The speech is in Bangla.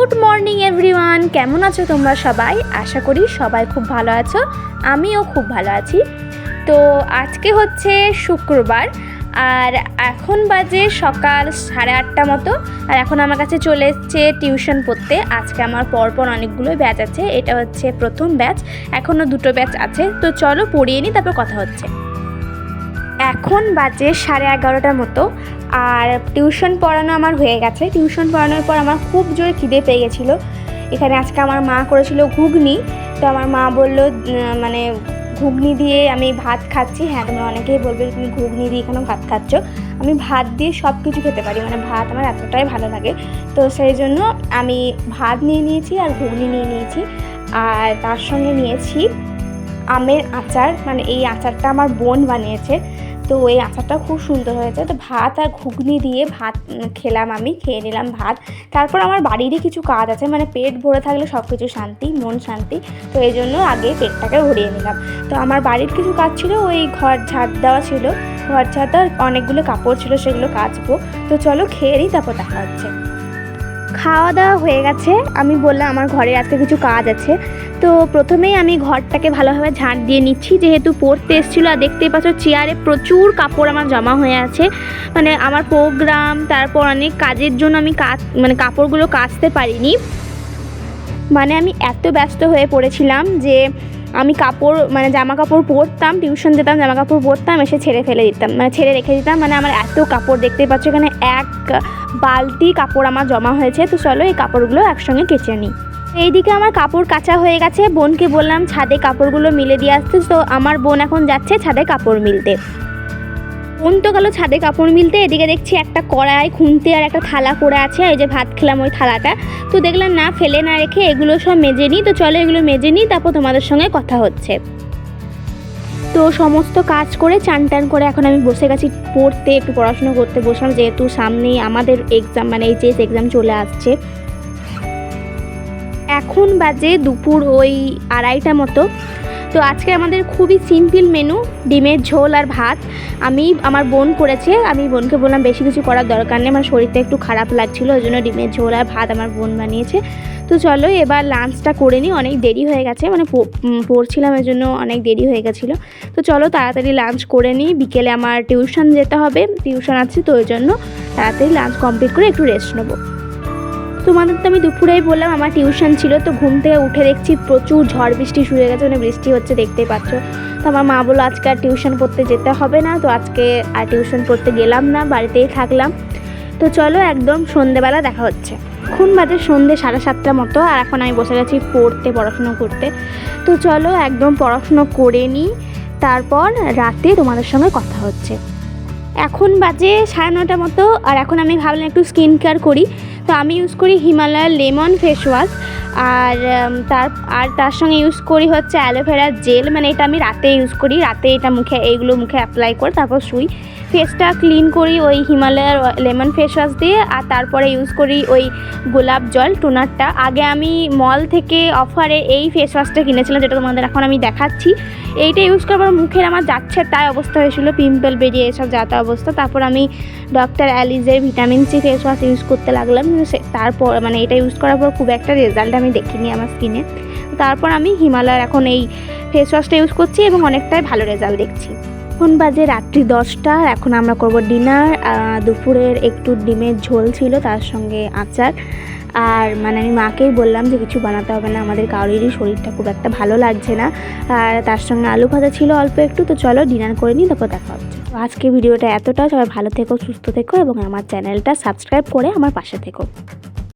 গুড মর্নিং এভরিওয়ান, কেমন আছো তোমরা সবাই? আশা করি সবাই খুব ভালো আছো, আমিও খুব ভালো আছি। তো আজকে হচ্ছে শুক্রবার আর এখন বাজে সকাল 8:30 মতো। আর এখন আমার কাছে চলে এসছে টিউশন পড়তে। আজকে আমার পরপর অনেকগুলোই ব্যাচ আছে, এটা হচ্ছে প্রথম ব্যাচ, এখনও 2টো ব্যাচ আছে। তো চলো পড়িয়ে নিই, তারপর কথা হচ্ছে। এখন বাজে 11:30 মতো আর টিউশন পড়ানো আমার হয়ে গেছে। টিউশন পড়ানোর পর আমার খুব জোরে খিদে পেয়ে গেছিলো। এখানে আজকে আমার মা করেছিল ঘুগনি, তো আমার মা বললো মানে ঘুগনি দিয়ে আমি ভাত খাচ্ছি। হ্যাঁ, তোমরা অনেকেই বলবে তুমি ঘুগনি দিয়ে এখানে ভাত খাচ্ছ। আমি ভাত দিয়ে সব কিছু খেতে পারি, মানে ভাত আমার এতটাই ভালো লাগে। তো সেই জন্য আমি ভাত নিয়ে নিয়েছি আর ঘুগনি নিয়ে নিয়েছি, আর তার সঙ্গে নিয়েছি আমের আচার। মানে এই আচারটা আমার বোন বানিয়েছে, তো এই আচারটা খুব সুন্দর হয়েছে। তো ভাত আর ঘুগনি দিয়ে ভাত খেলাম, আমি খেয়ে নিলাম ভাত। তারপর আমার বাড়িরই কিছু কাজ আছে, মানে পেট ভরে থাকলে সব কিছু শান্তি, মন শান্তি। তো এই জন্য আগে পেটটাকে ভরিয়ে নিলাম। তো আমার বাড়ির কিছু কাজ ছিল, ওই ঘর ঝাড় দেওয়া ছিল, ঘর ঝাড় দেওয়ার অনেকগুলো কাপড় ছিল, সেগুলো কাচবো। তো চলো খেয়ে নিই, তারপর দেখা হচ্ছে। খাওয়া দাওয়া হয়ে গেছে। আমি বললাম আমার ঘরে আজকে কিছু কাজ আছে, তো প্রথমেই আমি ঘরটাকে ভালোভাবে ঝাঁট দিয়ে নিচ্ছি, যেহেতু পড়তে এসেছিলো। আর দেখতেই পাচ্ছ চেয়ারে প্রচুর কাপড় আমার জমা হয়ে আছে, মানে আমার প্রোগ্রাম, তারপর অনেক কাজের জন্য আমি কাপড়গুলো কাচতে পারিনি। মানে আমি এত ব্যস্ত হয়ে পড়েছিলাম যে আমি জামা কাপড় পরতাম, টিউশন যেতাম, জামা কাপড় পরতাম, এসে ছেড়ে রেখে দিতাম। মানে আমার এত কাপড়, দেখতেই পাচ্ছ এখানে 1 বালতি কাপড় আমার জমা হয়েছে। তো চলো এই কাপড়গুলো একসঙ্গে কেচে নিই। এইদিকে আমার কাপড় কাচা হয়ে গেছে, বোনকে বললাম ছাদে কাপড়গুলো মিলে দিয়ে আসতে। তো আমার বোন এখন যাচ্ছে ছাদে কাপড় মিলতে। বোন তো গেল ছাদে কাপড় মিলতে। এদিকে দেখছি একটা কড়াই, খুন্তি আর একটা থালা পড়ে আছে, এই যে ভাত খেলাম ওই থালাটা। তো দেখলাম না ফেলে না রেখে এগুলো সব মেজে নিই। তো চলো এগুলো মেজে নিই, তারপর তোমাদের সঙ্গে কথা হচ্ছে। তো সমস্ত কাজ করে চান টান করে এখন আমি বসে গেছি পড়তে, একটু পড়াশোনা করতে বসলাম, যেহেতু সামনেই আমাদের এক্সাম, মানে এইচএস এক্সাম চলে আসছে। এখন বাজে দুপুর ওই 2:30 মতো। তো আজকে আমাদের খুবই সিম্পল মেনু, ডিমের ঝোল আর ভাত। আমার বোন করেছে, আমি বোনকে বললাম বেশি কিছু করার দরকার নেই, আমার শরীরটা একটু খারাপ লাগছিলো, ওই জন্য ডিমের ঝোল আর ভাত আমার বোন বানিয়েছে। তো চলো এবার লাঞ্চটা করে নিই, অনেক দেরি হয়ে গেছে, মানে পড়ছিলাম এর জন্য অনেক দেরি হয়ে গেছিলো। তো চলো তাড়াতাড়ি লাঞ্চ করে নিই, বিকেলে আমার টিউশন যেতে হবে, টিউশন আছে, তো ওই জন্য তাড়াতাড়ি লাঞ্চ কমপ্লিট করে একটু রেস্ট নেবো। তোমাদের তো আমি দুপুরেই বললাম আমার টিউশন ছিল। তো ঘুম থেকে উঠে দেখছি প্রচুর ঝড় বৃষ্টি শুরু হয়ে গেছে, মানে বৃষ্টি হচ্ছে, দেখতেই পাচ্ছ। তো আমার মা বললো আজকে আর টিউশন পড়তে যেতে হবে না। তো আজকে আর টিউশন পড়তে গেলাম না, বাড়িতেই থাকলাম। তো চলো একদম সন্ধেবেলা দেখা হচ্ছে। এখন বাজে সন্ধে 7:30 মতো, আর এখন আমি বসে গেছি পড়াশুনো করতে। তো চলো একদম পড়াশুনো করে নিই, তারপর রাতে তোমাদের সঙ্গে কথা হচ্ছে। এখন বাজে 9:30 মতো, আর এখন আমি ভাবলাম একটু স্কিন কেয়ার করি। তো আমি ইউজ করি হিমালয়ার লেমন ফেস ওয়াশ, আর তার সঙ্গে ইউজ করি হচ্ছে অ্যালোভেরা জেল। মানে এটা আমি রাতে ইউজ করি, রাতে এটা এইগুলো মুখে অ্যাপ্লাই করে তারপর শুই। ফেসটা ক্লিন করি ওই হিমালয়ার লেমন ফেস ওয়াশ দিয়ে, আর তারপরে ইউজ করি ওই গোলাপ জল টোনারটা। আগে আমি মল থেকে অফারে এই ফেস ওয়াশটা কিনেছিলাম, যেটা তোমাদের এখন আমি দেখাচ্ছি। এইটা ইউজ করার পর মুখের আমার যাচ্ছে তাই অবস্থা হয়েছিল, পিম্পল বেরিয়ে এসব যাতা অবস্থা। তারপর আমি ডক্টর অ্যালিজের vitamin C face wash use করতে লাগলাম। তারপর মানে এটা ইউজ করার পর খুব একটা রেজাল্ট আমি দেখিনি আমার স্কিনে। তারপর আমি হিমালয়ার এখন এই ফেস ওয়াশটা ইউজ করছি এবং অনেকটাই ভালো রেজাল্ট দেখছি। এখন বাজে রাত্রি 10টা, এখন আমরা করব ডিনার। দুপুরের একটু ডিমের ঝোল ছিল, তার সঙ্গে আচার। আর মানে আমি মাকেই বললাম যে কিছু বানাতে হবে না, আমাদের কারোরই শরীরটা খুব একটা ভালো লাগছে না। আর তার সঙ্গে আলু ভাজা ছিল অল্প একটু। তো চলো ডিনার করে নিই, তারপর দেখা হচ্ছে। তো আজকে ভিডিওটা এতটা, সবাই ভালো থেকো, সুস্থ থেকো এবং আমার চ্যানেলটা সাবস্ক্রাইব করে আমার পাশে থেকো।